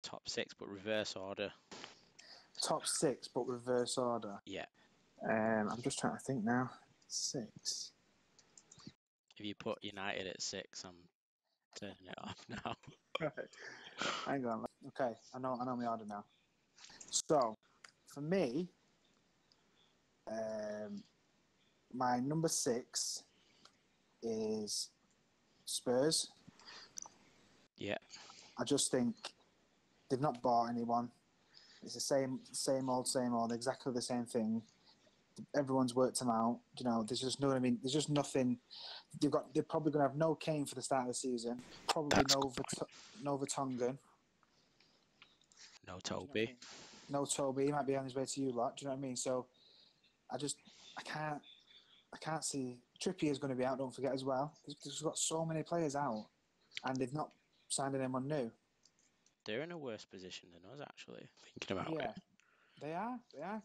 Top 6, but reverse order. Top 6, but reverse order. Yeah. I'm just trying to think now. 6. If you put United at 6, I'm turning it off now. Right. Hang on. Okay, I know my order now. So, for me, my number 6 is Spurs. Yeah. I just think they've not bought anyone. It's the same old, exactly the same thing. Everyone's worked them out. You know, there's just no. I mean, there's just nothing. They're probably going to have no Kane for the start of the season. Probably no Vertonghen. No Do you know what I Toby. mean? No Toby. He might be on his way to you lot. Do you know what I mean? So I can't see Trippier's going to be out. Don't forget as well. There's got so many players out, and they've not signed anyone new. They're in a worse position than us, actually, thinking about it. They are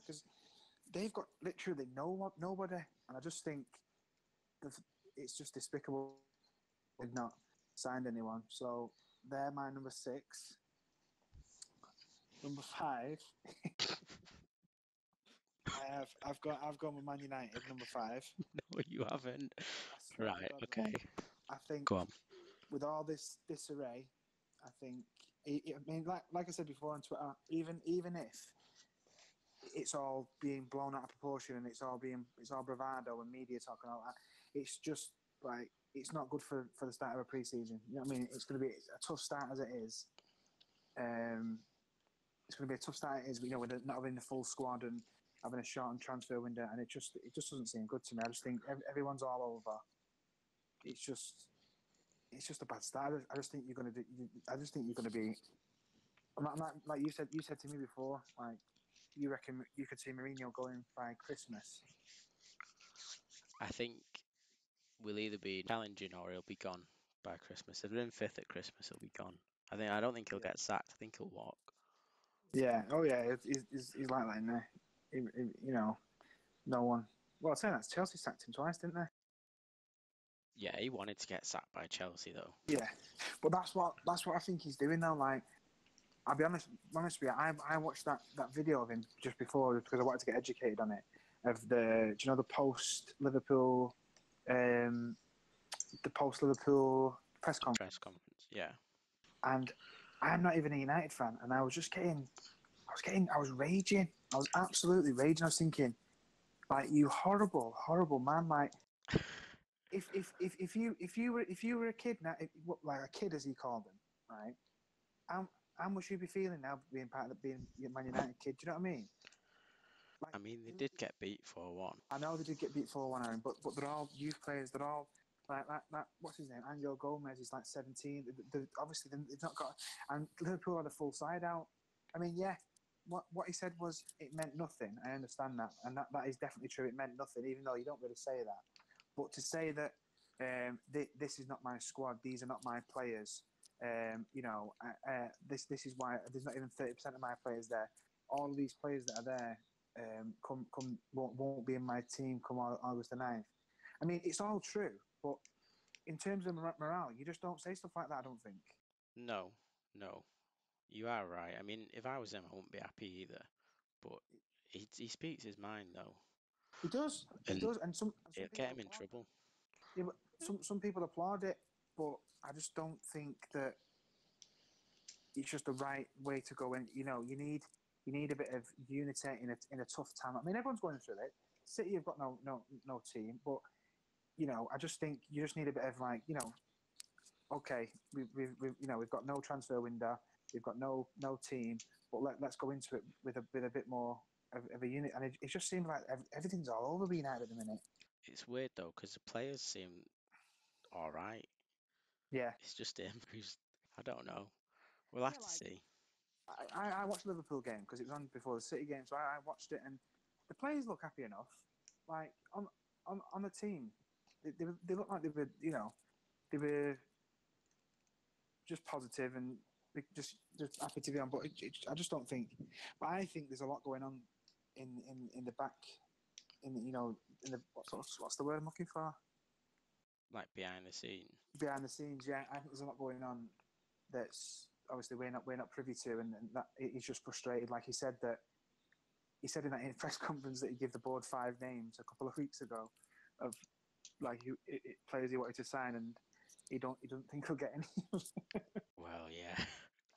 because they've got literally nobody, and I just think it's just despicable. They've not signed anyone, so they're my number 6. Number 5, I've gone with Man United. Number 5. No, you haven't. I swear to Right, God, okay. I think Go on. with all this array, I think I mean like I said before on Twitter, even if it's all being blown out of proportion and it's all bravado and media talk and all that, it's just like it's not good for the start of a pre-season. You know what I mean? It's going to be a tough start as it is. It's going to be a tough start as with not having the full squad and having a shortened transfer window, and it just doesn't seem good to me. I just think everyone's all over. It's just a bad start. I just think you're going to do. I just think you're going to be. Like you said to me before, like you reckon you could see Mourinho going by Christmas. I think we'll either be challenging or he'll be gone by Christmas. If we're in 5th at Christmas, he'll be gone. I don't think he'll get sacked. I think he'll walk. Yeah. Oh yeah. He's like that in there. No one. Well, I'd say that's Chelsea sacked him twice, didn't they? Yeah, he wanted to get sacked by Chelsea, though. Yeah. But that's what I think he's doing now. Like, I'll be honest with you. I watched that video of him just before because I wanted to get educated on it. Of the the post Liverpool, the post Liverpool press conference. Press conference, yeah. And I'm not even a United fan, and I was raging. I was absolutely raging. I was thinking, like, you horrible man. Like, if you were a kid now, like a kid as he called them, right? How much you'd be feeling now being part of being a Man United kid? Do you know what I mean? Like, I mean, they did get beat 4-1. I know they did get beat 4-1, Aaron, but they're all youth players. They're all like what's his name? Angel Gomez is like 17. Obviously, they've not got. And Liverpool had a full side out. I mean, yeah, what he said was it meant nothing. I understand that, and that is definitely true. It meant nothing, even though you don't really say that. But to say that this is not my squad, these are not my players. This is why there's not even 30% of my players there. All of these players that are there won't be in my team come August the 9th. I mean, it's all true, but in terms of morale, you just don't say stuff like that, I don't think. No, you are right. I mean, if I was him, I wouldn't be happy either. But he speaks his mind, though. He does, and some It'll people get him in applaud. trouble. Yeah, but some people applaud it, but I just don't think that it's just the right way to go. And you need a bit of unity in a tough time. I mean, everyone's going through it. City have got no team, but I just think you just need a bit of okay, we've got no transfer window, we've got no team, but let's go into it with a bit more of a unit. And it just seems like everything's all over being out at the minute. It's weird, though, because the players seem all right. Yeah, It's just him who's, I don't know. We'll have to see. I watched the Liverpool game because it was on before the City game, so I watched it, and the players look happy enough. Like on the team, they look like they were just positive and just happy to be on. But I just don't think. But I think there's a lot going on in the back. In the what's the word I'm looking for? Like behind the scene. Behind the scenes, yeah. I think there's a lot going on that's obviously we're not privy to, and that he's just frustrated. Like he said in that press conference that he gave the board 5 names a couple of weeks ago of like players he wanted to sign, and he doesn't think he'll get any. Well, yeah,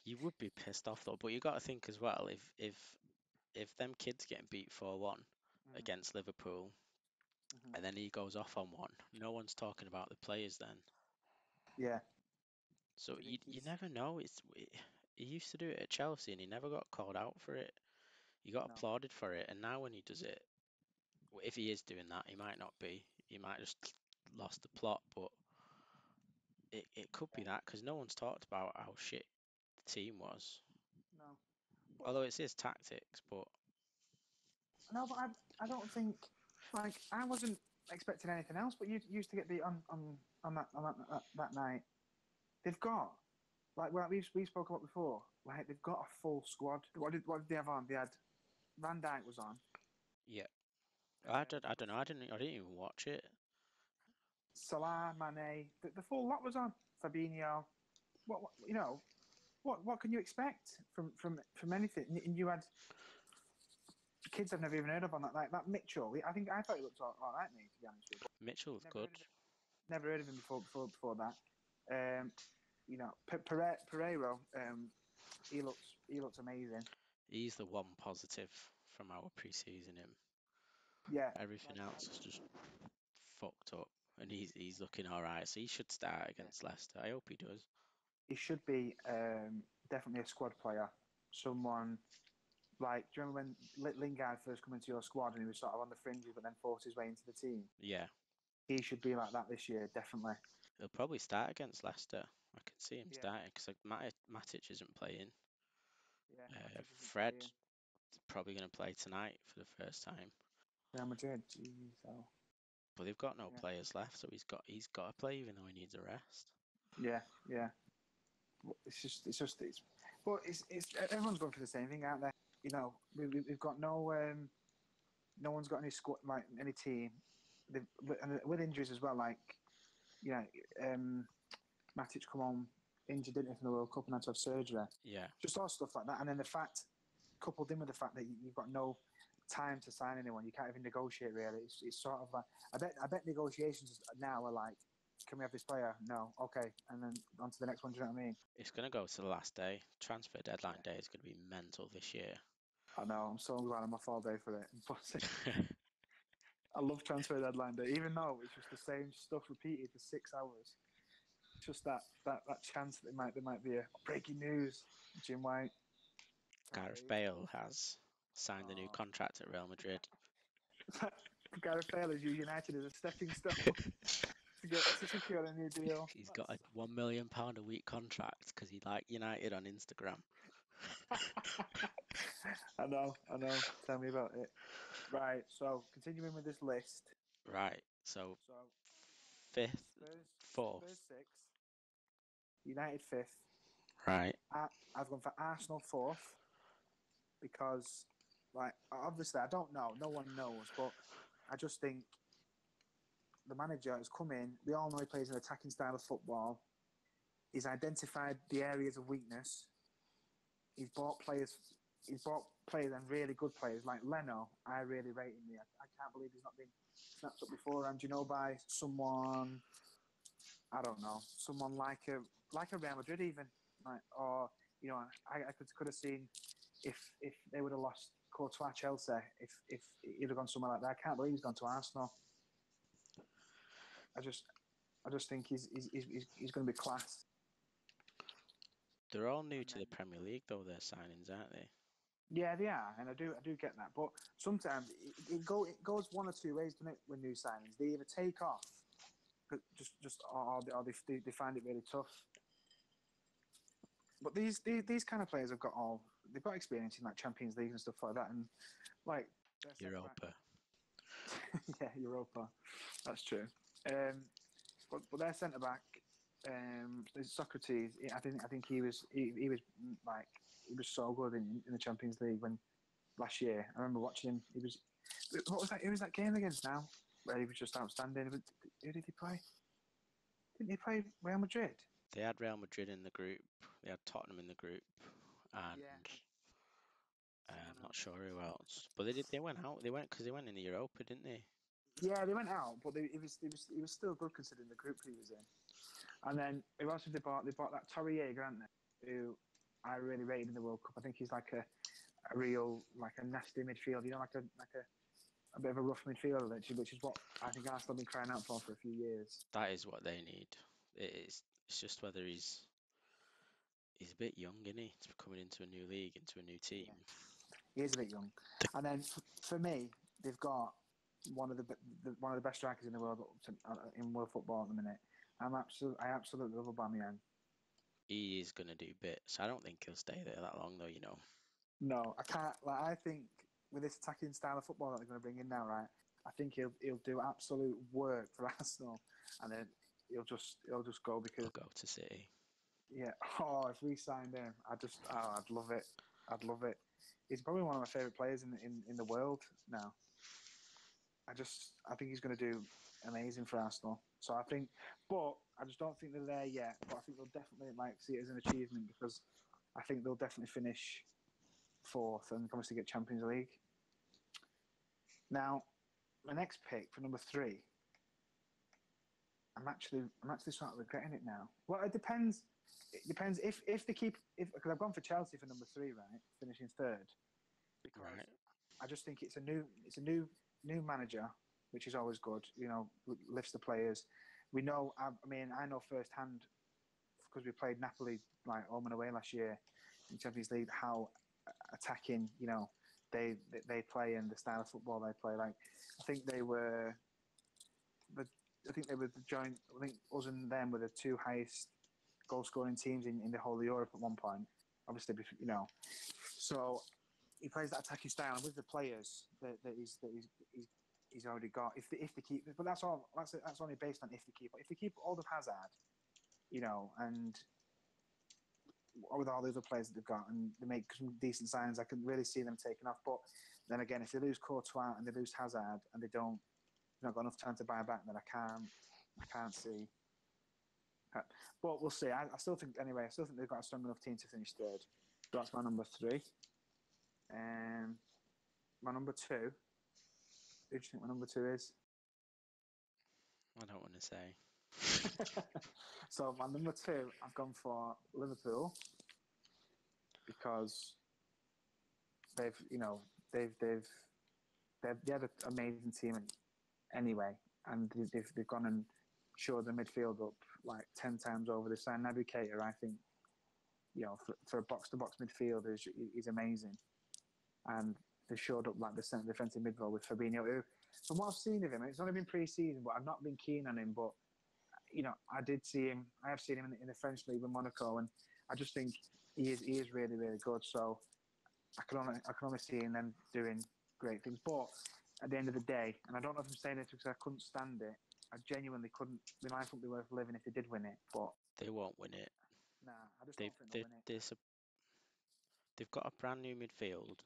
you would be pissed off though. But you got to think as well, if them kids getting beat 4-1 against Liverpool, and then he goes off on one, no one's talking about the players then. Yeah. So Do you you think you he's never know. He used to do it at Chelsea and he never got called out for it. He got no applauded for it, and now when he does it, if he is doing that, he might not be. He might just lost the plot, but it could be that because no one's talked about how shit the team was. no but Although it's his tactics, but no but I don't think like I wasn't expecting anything else, but you used to get beat on that night. They've got like we spoke about before. Like they've got a full squad. What did they have on? They had Van Dijk was on. yeah, I They've got don't know. I didn't even watch it. Salah, Mane. The full lot was on. Fabinho. What you know? What can you expect from anything? And you had kids I've never even heard of on that. Like that Mitchell. I thought he looked all right, mate. To be honest with you, Mitchell was but good. never heard of him before that. You know, Pereiro. He looks amazing. He's the one positive from our pre-season. Him. Yeah, Everything like else is just fucked up, and he's looking all right. So he should start yeah, against Leicester. I hope he does. he should be definitely a squad player. Someone like, do you remember when Lingard first come into your squad and he was sort of on the fringes, but then forced his way into the team? Yeah, He should be like that this year, definitely. he'll probably start against Leicester. I can see him Yeah, starting because Matic isn't playing. yeah. Matic isn't Fred playing. probably going to play tonight for the first time. Real Madrid, jeez, oh. But they've got no Yeah, players left, so he's got to play even though he needs a rest. yeah, yeah. But it's everyone's going for the same thing, aren't they? You know, we've got no one's got any squad like any team. And with injuries as well, like you know, Matic come on injured, didn't he, from the World Cup and had to have surgery. Yeah, Just all stuff like that, and then the fact coupled in with the fact that you've got no time to sign anyone, you can't even negotiate really. It's sort of like I bet negotiations now are like, can we have this player? No, okay, and then on to the next one. Do you know what I mean? it's going to go to the last day. Transfer deadline Yeah. day is going to be mental this year. I know. I'm so glad I'm off all day for it. But I love transfer deadline day, even though it's just the same stuff repeated for 6 hours. Just that chance that there might be a breaking news. Jim White. Can't Gareth wait. Bale has signed a new Oh. contract at Real Madrid. Gareth Bale is using United as a stepping stone to secure a new deal. He's got a £1 million a week contract because he liked United on Instagram. I know. Tell me about it. Right. So continuing with this list. Right, so So fifth, fourth. Spurs 6, United 5th. Right, I've gone for Arsenal 4th because, like, obviously I don't know. No one knows, but I just think the manager has come in. We all know he plays an attacking style of football. He's identified the areas of weakness. He's bought players. He's bought players and really good players like Leno. I really rate him. I can't believe he's not been snapped up beforehand. You know, by someone. I don't know, someone like a Real Madrid even, like, or you know, I could have seen if they would have lost Courtois Chelsea, if he'd have gone somewhere like that. I can't believe he's gone to Arsenal. I just think he's going to be class. they're all new And to then the Premier League though. Their signings, aren't they? yeah, they are, and I do get that. But sometimes it goes one or two ways, doesn't it? With new signings, they either take off, but or they find it really tough. But these kind of players they've got experience in like Champions League and stuff like that, and like their centre back, Europa. yeah, Europa, that's true. But their centre back, Socrates, I think he was like he was so good in the Champions League when last year. I remember watching him. What was that? Who was that game against now? Where he was just outstanding. Who did he play? Didn't he play Real Madrid? They had Real Madrid in the group. They had Tottenham in the group, and Yeah, I'm someone not else. sure who else. But they went out. They went because they went in the Europa, didn't they? Yeah, they went out, but it was still good considering the group he was in. And then who else have they bought? They bought that Torreira, haven't they? Who I really rated in the World Cup. I think he's like a real like a nasty midfield. You know, like a bit of a rough midfielder, which is what I think Arsenal have been crying out for a few years. That is what they need. It's just whether he's a bit young, isn't he? To be coming into a new league, into a new team. Yeah, he is a bit young. And then for me, they've got one of the best strikers in the world in world football at the minute. I absolutely love Aubameyang. He is gonna do bits. I don't think he'll stay there that long, though. You know. No, I can't. Like, I think with this attacking style of football that they're going to bring in now, right? I think he'll do absolute work for Arsenal, and then he'll just go because He'll go to City. yeah. Oh, if we signed him, I'd love it. I'd love it. He's probably one of my favorite players in the world now. I think he's going to do amazing for Arsenal. So but I just don't think they're there yet. But I think they'll definitely like see it as an achievement because I think they'll definitely finish fourth and obviously get Champions League. Now, my next pick for number 3, I'm actually sort of regretting it now. Well, it depends. It depends if they keep because I've gone for Chelsea for number 3, right, finishing third, because Right. I just think it's a new manager, which is always good. You know, lifts the players. We know. I know firsthand because we played Napoli like home and away last year in Champions League how attacking. They play and the style of football they play. Like I think they were the I think they were the joint. I think us and them were the 2 highest goal scoring teams in the whole of Europe at one point. Obviously, so he plays that attacking style and with the players that he's already got. If they keep, but that's all. That's only based on if they keep. If they keep all of Hazard, and with all the other players that they've got, and they make some decent signs, I can really see them taking off. But then again, if they lose Courtois and they lose Hazard and they've not got enough time to buy back, then I can't see. But we'll see. I still think anyway. I still think they've got a strong enough team to finish third. So that's my number 3. My number 2. Who do you think my number 2 is? I don't want to say. So my number 2, I've gone for Liverpool because they've, you know, they have an amazing team anyway, and they've gone and shored the midfield up like 10 times over. They signed Naby Keita, I think, for a box-to-box midfielder is amazing, and they showed up like the centre defensive midfield with Fabinho, who, from what I've seen of him, it's only been pre-season, but I've not been keen on him, but I did see him. I have seen him in the French league with Monaco, and I just think he is really really good. So I can only see him then doing great things. But at the end of the day, and I don't know if I'm saying this because I couldn't stand it. I genuinely couldn't. My life wouldn't be worth living if they did win it. But They won't win it. nah, I just They've don't think they'll they win it. they've got a brand new midfield.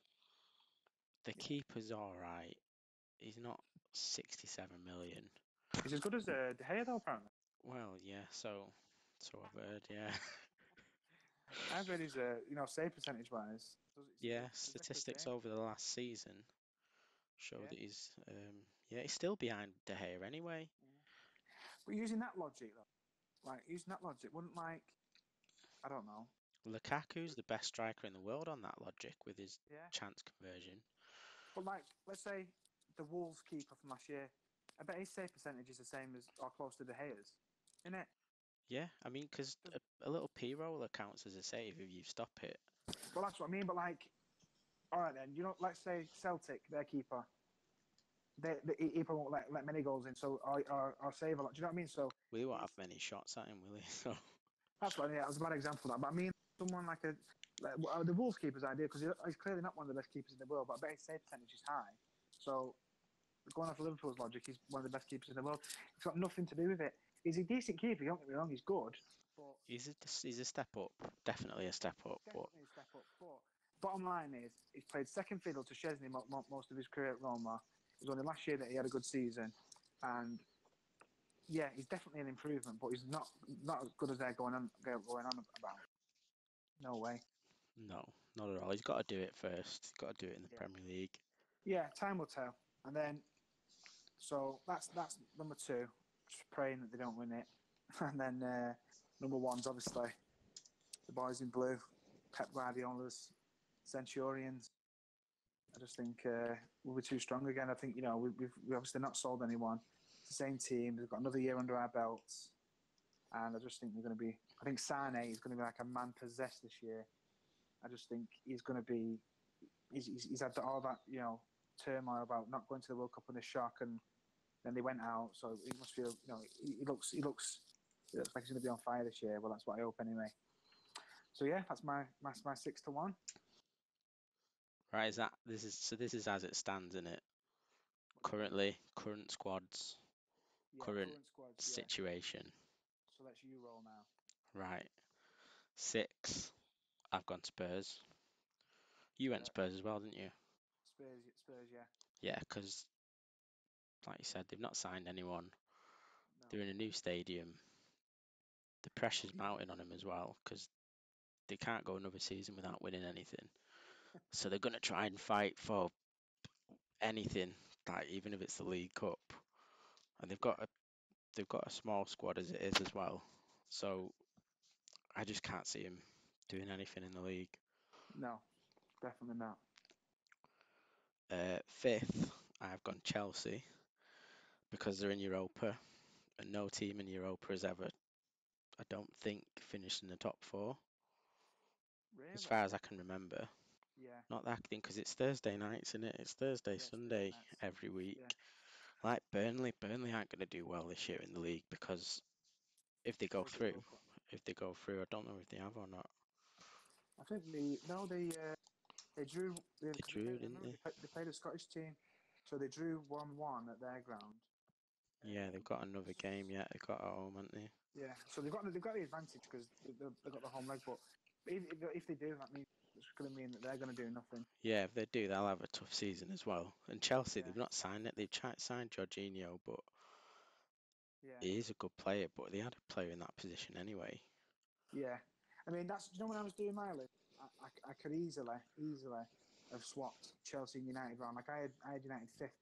The Yeah, keeper's all right. He's not 67 million. he's as good as De Gea though. Apparently, Well, yeah. So I've heard. Yeah. I've read his save percentage wise. Yeah. It's exactly the Statistics same. over the last season show Yeah. that he's still behind De Gea anyway. But using that logic though, like using that logic, wouldn't like I don't know. Lukaku's the best striker in the world on that logic with his Yeah. chance conversion. But like, let's say the Wolves keeper from last year, I bet his save percentage is the same as or close to De Gea's, isn't it? Yeah, I mean, because a little P roller counts as a save if you stop it. Well, that's what I mean. But like, all right then, let's say Celtic, their keeper, he probably won't let many goals in, so or save a lot. Do you know what I mean? So We won't he's, have many shots at him, will he? So that's what I mean. That was a bad example of that. But I mean, someone like the Wolves keeper's idea because he's clearly not one of the best keepers in the world, but I bet his save percentage is high. So going off Liverpool's logic, he's one of the best keepers in the world. It's got nothing to do with it. He's a decent keeper. Don't get me wrong, he's good, but he's a step up, definitely a step up. But definitely a step up. But bottom line is, he's played second fiddle to Chesney most of his career at Roma. It was only last year that he had a good season, and yeah, he's definitely an improvement. But he's not as good as they're going on about. No way. No, not at all. He's got to do it first. He's got to do it in the Yeah. Premier League. Yeah, time will tell. And then, so that's number two. Just praying that they don't win it. And then number one's obviously the boys in blue, Pep Guardiola's Centurions. I just think we'll be too strong again. I think we've obviously not sold anyone. It's the same team. We've got another year under our belts, and I just think we're going to be. I think Sane is going to be like a man possessed this year. I just think he's going to be. He's had all that turmoil about not going to the World Cup in a shock, and then they went out. So he must feel he looks like he's going to be on fire this year. Well, that's what I hope anyway. So yeah, that's my 6-1. Right, this is as it stands in it. Currently, current squads, Yeah, current current squads. Yeah. situation. So let's you roll now. Right. 6. I've gone Spurs. You went Yeah. Spurs as well, didn't you? Spurs. Yeah. Yeah, because like you said, they've not signed anyone. No. They're in a new stadium. The pressure's mounting on them as well because they can't go another season without winning anything. So they're gonna try and fight for anything, like even if it's the League Cup. And Yeah. they've got a small squad as it is as well. So I just can't see him doing anything in the league. No, definitely not. 5th, I've gone Chelsea because they're in Europa, and no team in Europa has ever, I don't think, finished in the top 4 as Really? far as I can remember. Yeah. Not that thing because it's Thursday nights, isn't it? It's Thursday, Yeah. Spurs Sunday Nets. every week. Yeah. Like Burnley aren't going to do well this year in the league because if they go They've got the through, World Cup. I don't know if they have or not. I think they drew They because drew, I didn't remember they? they played a Scottish team, so they drew 1-1 at their ground. Yeah, they've got another game yet. They've got at home, haven't they? Yeah, so they've got the advantage because they've got the home leg. But if they do, that means it's going to mean that they're going to do nothing. Yeah, if they do, they'll have a tough season as well. And Chelsea, Yeah, they've not signed it. They've signed Jorginho, but yeah, he is a good player. But they had a player in that position anyway. yeah. I mean, that's when I was doing my list, I could easily have swapped Chelsea and United around. Like I had United fifth,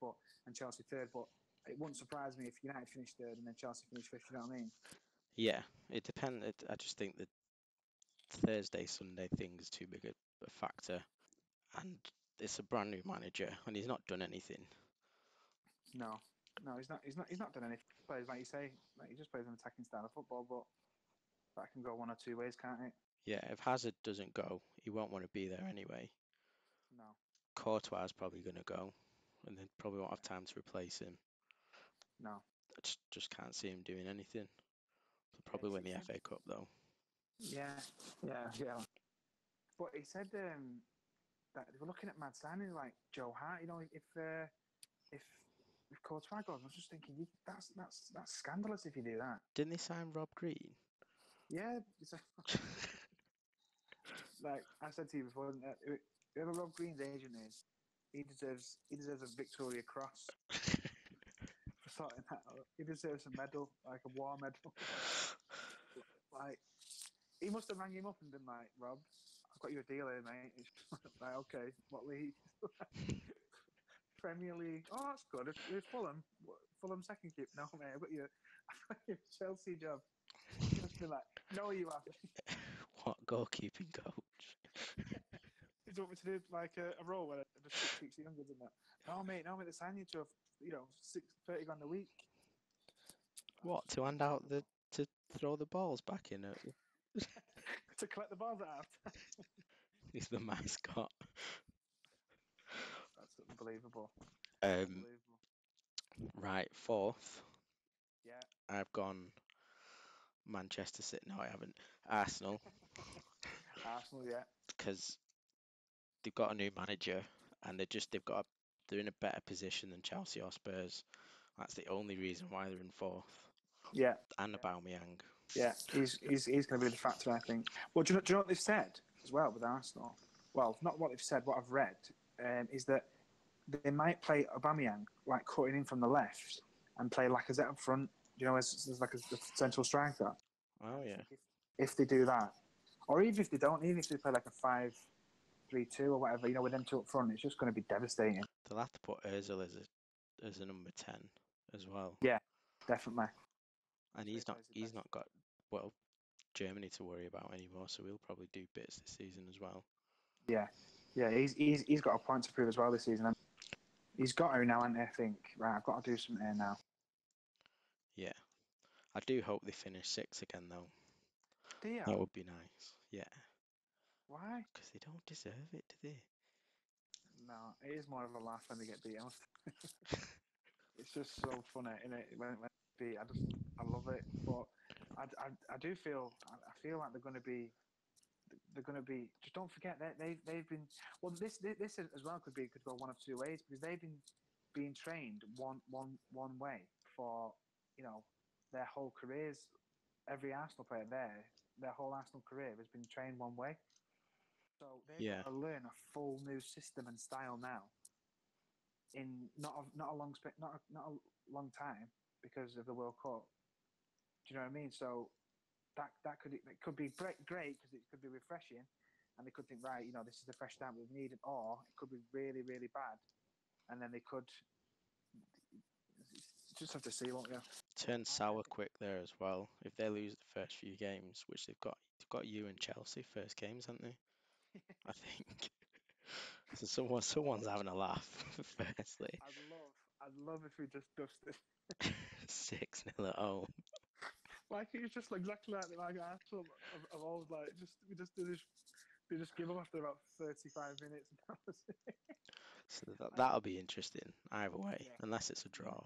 and Chelsea third. But it wouldn't surprise me if United finished third and then Chelsea finished fifth. You know what I mean? Yeah, it depends. I just think the Thursday, Sunday thing is too big a factor. And it's a brand new manager, and he's not done anything. No, no, he's not. He's not done anything. He plays like you say, like he just plays an attacking style of football, but that can go one or two ways, can't it? Yeah, if Hazard doesn't go, he won't want to be there anyway. No. Courtois is probably going to go, and they probably won't Yeah. have time to replace him. No. I just can't see him doing anything. They'll Yeah. probably win the FA Cup though. Yeah. Yeah. But he said that they were looking at mad signings like Joe Hart. You know, if if Courtois goes, I was just thinking that's scandalous if you do that. Didn't they sign Rob Green? Yeah. It's like I said to you before, whoever Rob Green's agent is, he deserves a Victoria Cross for sorting that out. He deserves a medal, like a war medal. Like he must have rang him up and been like, Rob, I've got you a deal here, mate. Like, okay, what league? Premier League. Oh, that's good. If Fulham, Fulham second keep. No, mate, I've got you a Chelsea job. He must be like, no, you haven't. What goalkeeping coach? Do you want me to do like a role where I just teach the youngers and that? No, mate, they sign you to 30 grand a week. What to hand out the to throw the balls back in? To collect the balls out. He's the mascot. That's unbelievable. Um, Unbelievable. right, 4th. Yeah. I've gone Manchester City. No, I haven't. Arsenal, Arsenal, yeah. because they've got a new manager and they're in a better position than Chelsea or Spurs. That's the only reason why they're in 4th. Yeah. And Aubameyang. Yeah, he's going to be the factor, I think. Well, do you know what they've said as well with Arsenal? Well, not what they've said. What I've read is that they might play Aubameyang like cutting in from the left and play Lacazette up front. You know, as like a central striker. Oh I just yeah. think if they do that, or even if they don't, even if they play like a 5-3-2 or whatever, with them two up front, it's just going to be devastating. They'll have to put Özil as a number 10 as well. Yeah, definitely. And So he plays his he's best. not got well Germany to worry about anymore, so he'll probably do bits this season as well. Yeah, yeah. He's got a point to prove as well this season. And he's got to now, and I think right, I've got to do something here now. Yeah, I do hope they finish 6th again though. Do you? That would be nice. Yeah, Why? because they don't deserve it, do they? No, it is more of a laugh when they get beat. It's just so funny, innit? When they beat, I love it. But I do feel I feel like they're going to be. They're going to be. Just don't forget that they've been. Well, this as well could go one of two ways because they've been being trained one way for their whole careers. Every Arsenal player their whole Arsenal career has been trained one way. So they've got Yeah, to learn a full new system and style now in not a long time because of the World Cup. Do you know what I mean? So that could be great because it could be refreshing, and they could think right, this is the fresh start we've needed, or it could be really really bad, and then they could just have to see, won't you? But turn sour quick there as well. If they lose the first few games, which they've got you and Chelsea first games, haven't they? I think. So someone's having a laugh. Firstly, I'd love if we just dusted. 6-0 at home. Like it's just exactly like Arsenal of old. Like we just do this. We just give up after about 35 minutes. So that'll be interesting either way, Yeah, unless it's a draw.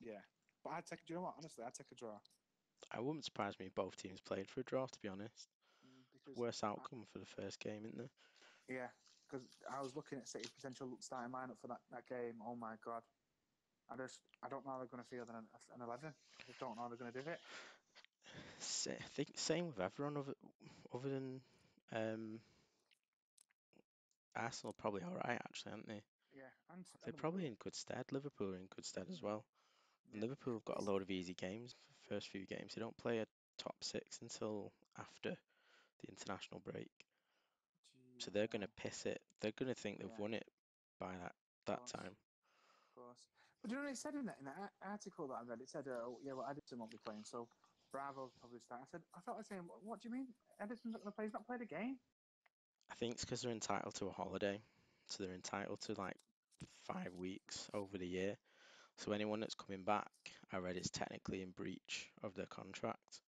yeah. But I'd take. Do you know what? Honestly, I'd take a draw I wouldn't surprise me if both teams played for a draw, to be honest. because Worst outcome for the first game, isn't there? yeah, because I was looking at City's potential starting lineup for that game. Oh my god, I don't know how they're going to field an 11. I just don't know how they're going to do it. I think same with everyone other than um, Arsenal. Probably all right actually, aren't they? Yeah, They're and probably Liverpool. in good stead. Liverpool are in good stead as well. And Yeah, Liverpool have got a it's load of easy games. First few games, they don't play a top six until after the international break. So jeez, they're going to no, piss it. They're going to think they've yeah, won it by of that course. time. Of course. But do you know what it said in that article that I read? It said, oh, yeah, well, Edison won't be playing, so Bravo's probably start. I thought I was saying, what do you mean? Edison's not going to play? He's not played a game? I think it's because they're entitled to a holiday. So they're entitled to like 5 weeks over the year. So anyone that's coming back, I read it's technically in breach of their contract,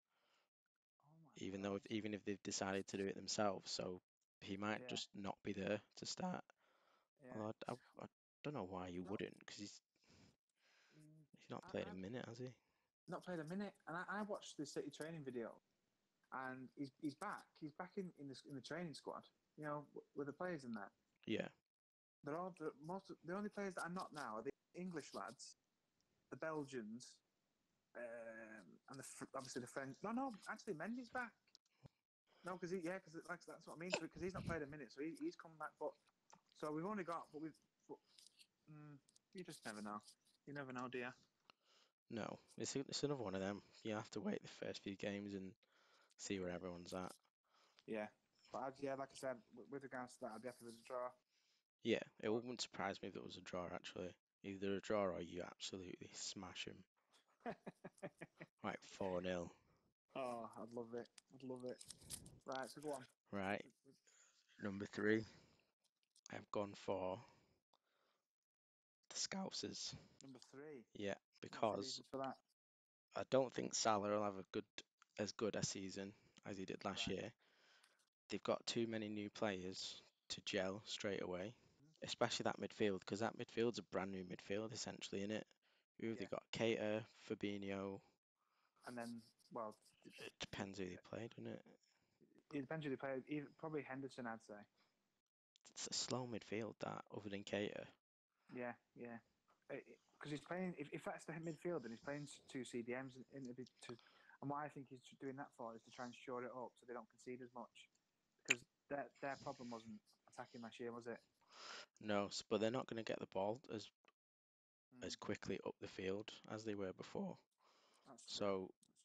Oh my God. even if they've decided to do it themselves. So he might Yeah, just not be there to start. yeah. Although I don't know why you No, wouldn't, because mm, he's not played a I've minute, has he? not played a minute, and I watched the City training video, and he's back. He's back in the training squad. With the players in that. Yeah, They're all the only players that are not now are the English lads, the Belgians, and obviously the French. No, actually Mendy's back. No, because that's what I mean. So because he's not played a minute, so he's come back. But so we've only got, but you just never know. You never know, do you? no, it's another one of them. You have to wait the first few games and see where Yeah, everyone's at. yeah. But yeah, like I said, with regards to that, I'd be happy with a draw. Yeah, it But wouldn't surprise me if it was a draw actually. Either a draw or you absolutely smash him. Like 4-0. oh, I'd love it. I'd love it. Right, so go on. Right, number 3. I've gone for the Scousers. Number 3. Yeah, What's the because reasons for that? I don't think Salah will have as good a season as he did last Right. year. They've got too many new players to gel straight away, especially that midfield, because that midfield's a brand new midfield essentially, in it. Who have they Yeah. got? Keita, Fabinho. And then, well, It depends who they play, doesn't it? it depends who they play. Probably Henderson, I'd say. It's a slow midfield that, other than Keita. Yeah, yeah. Because he's playing. If that's the midfield, then he's playing two CDMs and what I think he's doing that for is to try and shore it up so they don't concede as much. Because their problem wasn't attacking last year, was it? No, but they're not going to get the ball as Mm, quickly up the field as they were before. that's true. So That's true.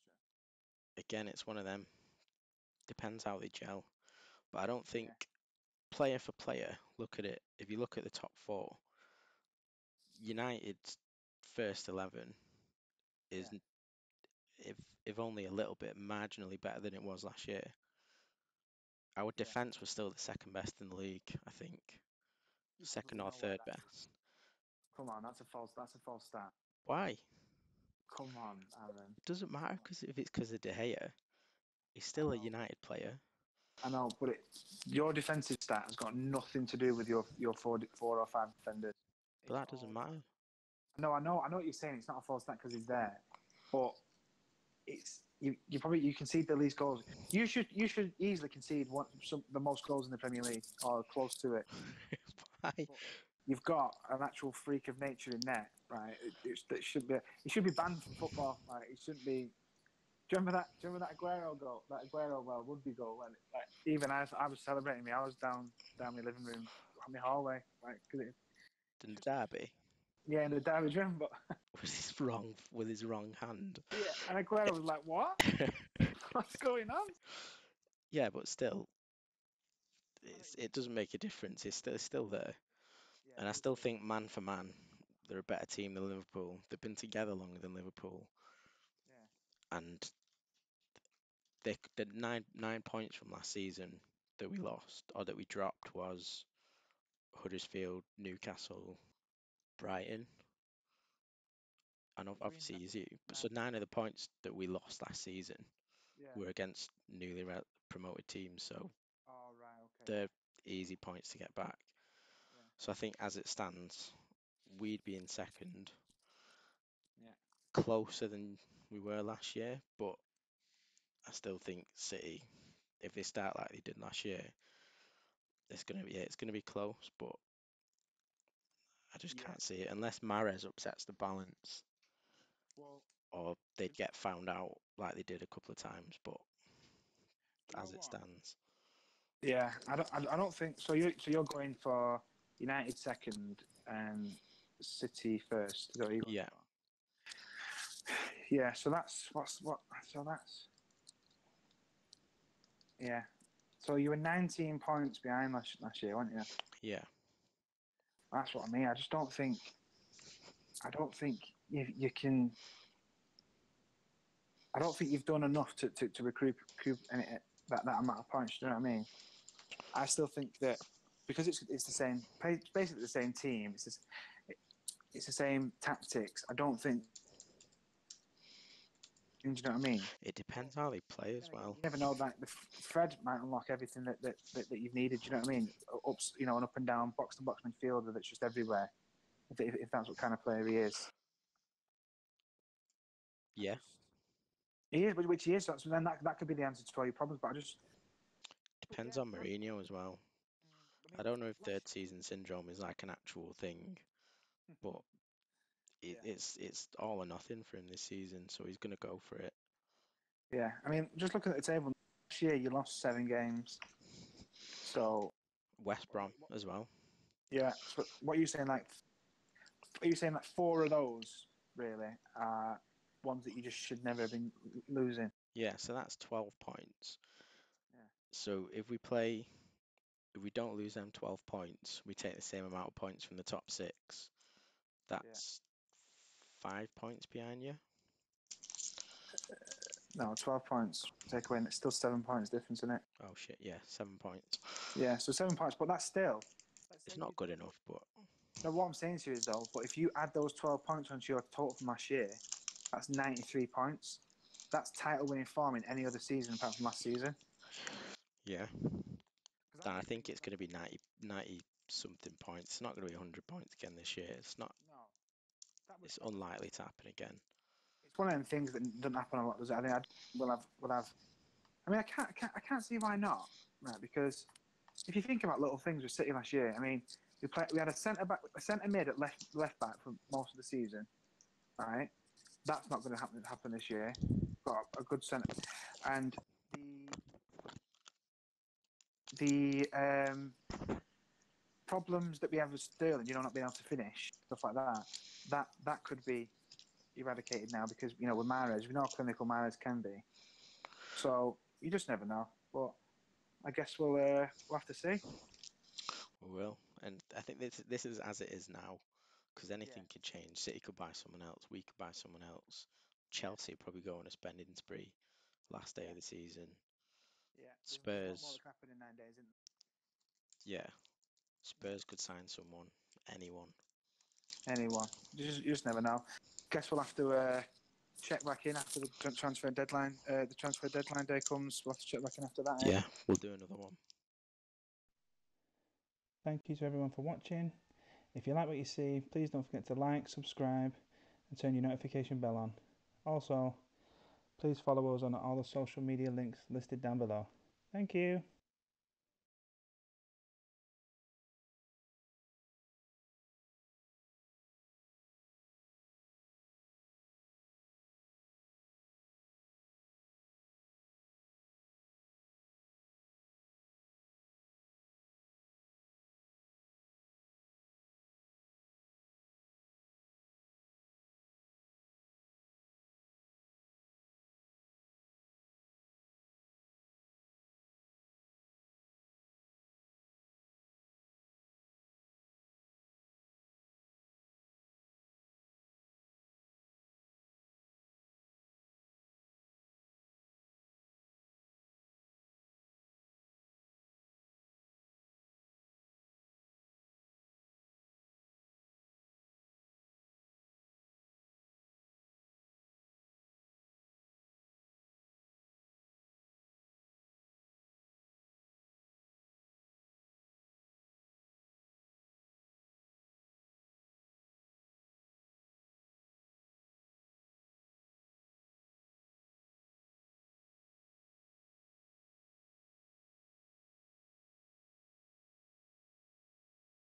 again, it's one of them. depends how they gel. But I don't think player for player, look at it. If you look at the top four, United's first 11 is, if only a little bit, marginally better than it was last year. Our defense was still the second best in the league, I think, second or third best. Come on, that's a false start. Why? Come on, Aaron. Doesn't matter because if it's because of De Gea, he's still a United player. I know, but your defensive stat has got nothing to do with your four or five defenders. But that doesn't matter. No, I know what you're saying. It's not a false stat because he's there, but it's you concede the least goals. You should easily concede the most goals in the Premier League or close to it. Why? You've got an actual freak of nature in net, right? It should be banned from football. Like it shouldn't be. Do you remember that Aguero goal? That Aguero would-be goal. And even I was celebrating me. I was down my living room, on my hallway, like In the derby, in the derby room. But with his wrong hand. yeah, and Aguero was like, "What? What's going on?" Yeah, but still, it doesn't make a difference. It's still there, and I still think man for man, they're a better team than Liverpool. They've been together longer than Liverpool, and the nine points from last season that we lost or that we dropped was Huddersfield, Newcastle, Brighton, and obviously you. But so 9 of the points that we lost last season were against newly promoted teams, so they're easy points to get back. So I think as it stands, we'd be in second, closer than we were last year, but I still think City, if they start like they did last year, it's gonna be close, but I just can't see it unless Mahrez upsets the balance, or they'd get found out like they did a couple of times. But as it stands, Yeah, I don't think so. You're going for United second and City first. Is that what you're going yeah, for? Yeah. So that's what. So that's yeah. So you were 19 points behind last year, weren't you? yeah, That's what I mean. I just don't think. I don't think you can. I don't think you've done enough to recoup that amount of points. Do you know what I mean? I still think that because it's the same, basically the same team. It's the same tactics. I don't think. Do you know what I mean? it depends how they play as well. You never know that Fred might unlock everything that you've needed. Do you know what I mean? An up and down, box to box midfielder that's just everywhere. If that's what kind of player he is. Yeah, He is, which he is. So then that could be the answer to all your problems. But I just depends on Mourinho as well. I don't know if third season syndrome is like an actual thing, but it's all or nothing for him this season, so he's gonna go for it. yeah, I mean, just looking at the table, this year you lost 7 games. So West Brom as well. yeah, so what are you saying? Like, are you saying that 4 of those really are ones that you just should never have been losing? Yeah, so that's 12 points. Yeah. So if we don't lose them 12 points, we take the same amount of points from the top 6. That's 5 points behind you. No, 12 points take away, and it's still 7 points difference in it. Oh shit, yeah, 7 points. Yeah, so 7 points, but that's still. It's not good enough, but No, what I'm saying to you is though, but if you add those 12 points onto your total from last year, that's 93 points. That's title winning form in any other season apart from last season. yeah. And I think it's going to be 90 something points. It's not going to be 100 points again this year. It's not. It's unlikely to happen again. It's one of them things that doesn't happen a lot, does it? I think we'll have. I mean, I can't see why not, right? Because if you think about little things with City last year, I mean, we had a centre mid at left back for most of the season, right? That's not going to happen this year. Got a good centre, and the problems that we have with Sterling, not being able to finish stuff like that could be eradicated now because with Mahrez, we know how clinical Mahrez can be. So you just never know. But I guess we'll have to see. We will, and I think this is as it is now, because Yeah, anything could change. City could buy someone else. We could buy someone else. yeah, Chelsea probably go on a spending spree last day yeah, of the season. yeah. There's a lot more Spurs, that can happen in 9 days, isn't yeah, Spurs could sign someone, anyone. there? Anyone. You just never know. Guess we'll have to check back in after the transfer deadline. The transfer deadline day comes. We'll have to check back in after that. Eh? Yeah, we'll do another one. Thank you to everyone for watching. If you like what you see, please don't forget to like, subscribe, and turn your notification bell on. Also, please follow us on all the social media links listed down below. Thank you.